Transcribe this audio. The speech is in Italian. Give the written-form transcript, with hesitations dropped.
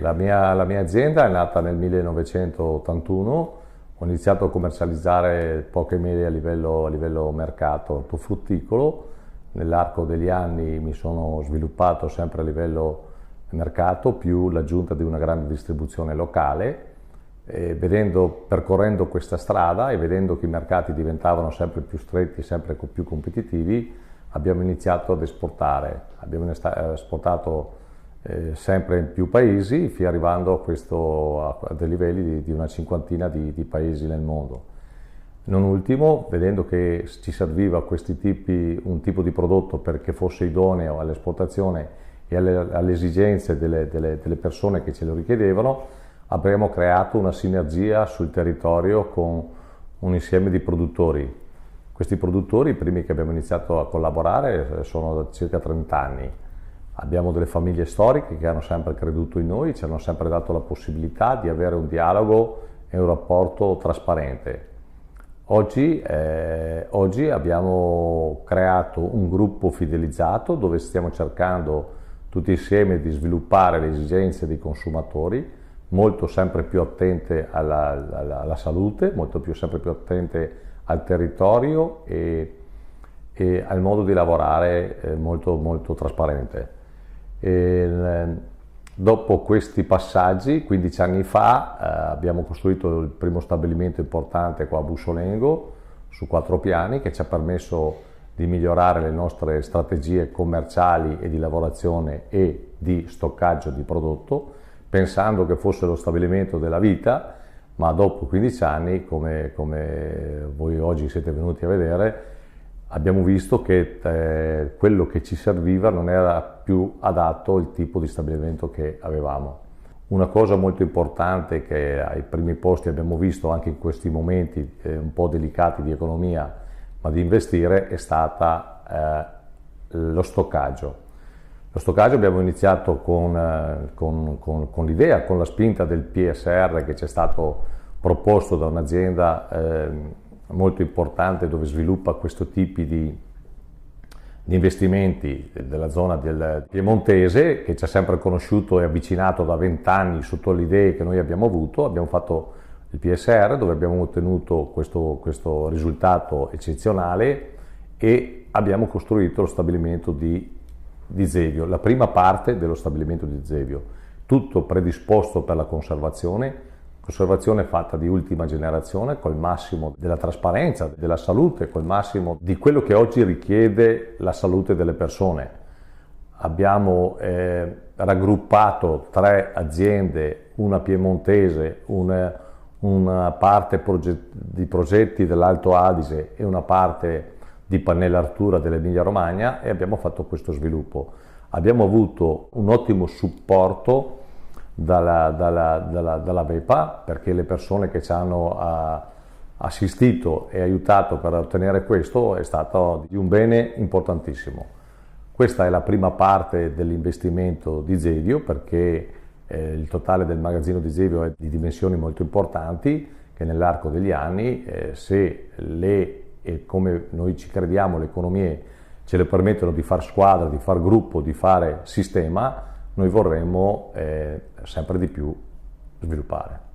La mia azienda è nata nel 1981, ho iniziato a commercializzare poche mele a livello mercato ortofrutticolo, nell'arco degli anni mi sono sviluppato sempre a livello mercato, più l'aggiunta di una grande distribuzione locale, e percorrendo questa strada e vedendo che i mercati diventavano sempre più stretti, sempre più competitivi, abbiamo iniziato ad esportare. Abbiamo esportato sempre in più paesi, fino arrivando a dei livelli di una cinquantina di paesi nel mondo. Non ultimo, vedendo che ci serviva un tipo di prodotto perché fosse idoneo all'esportazione e alle esigenze delle persone che ce lo richiedevano, abbiamo creato una sinergia sul territorio con un insieme di produttori. Questi produttori, i primi che abbiamo iniziato a collaborare, sono da circa 30 anni. Abbiamo delle famiglie storiche che hanno sempre creduto in noi, ci hanno sempre dato la possibilità di avere un dialogo e un rapporto trasparente. Oggi abbiamo creato un gruppo fidelizzato dove stiamo cercando tutti insieme di sviluppare le esigenze dei consumatori, molto sempre più attente alla salute, sempre più attente al territorio e al modo di lavorare molto, molto trasparente. Dopo questi passaggi, 15 anni fa, abbiamo costruito il primo stabilimento importante qua a Bussolengo, su 4 piani, che ci ha permesso di migliorare le nostre strategie commerciali e di lavorazione e di stoccaggio di prodotto, pensando che fosse lo stabilimento della vita, ma dopo 15 anni, come voi oggi siete venuti a vedere, abbiamo visto che quello che ci serviva non era più adatto al tipo di stabilimento che avevamo. Una cosa molto importante che ai primi posti abbiamo visto anche in questi momenti un po' delicati di economia, ma di investire, è stata lo stoccaggio. Lo stoccaggio abbiamo iniziato con l'idea, con la spinta del PSR che ci è stato proposto da un'azienda molto importante dove sviluppa questo tipo di investimenti della zona del piemontese, che ci ha sempre conosciuto e avvicinato da 20 anni sotto le idee che noi abbiamo avuto. Abbiamo fatto il PSR dove abbiamo ottenuto questo risultato eccezionale e abbiamo costruito lo stabilimento di Zevio, la prima parte dello stabilimento di Zevio, tutto predisposto per la conservazione fatta di ultima generazione, col massimo della trasparenza, della salute, col massimo di quello che oggi richiede la salute delle persone. Abbiamo raggruppato 3 aziende, una piemontese, una parte di progetti dell'Alto Adige e una parte di Pannellartura dell'Emilia Romagna, e abbiamo fatto questo sviluppo. Abbiamo avuto un ottimo supporto dalla VEPA, perché le persone che ci hanno assistito e aiutato per ottenere questo è stato di un bene importantissimo. Questa è la prima parte dell'investimento di Zevio, perché il totale del magazzino di Zevio è di dimensioni molto importanti, che nell'arco degli anni, se e come noi ci crediamo, le economie ce le permettono di far squadra, di far gruppo, di fare sistema, noi vorremmo sempre di più sviluppare.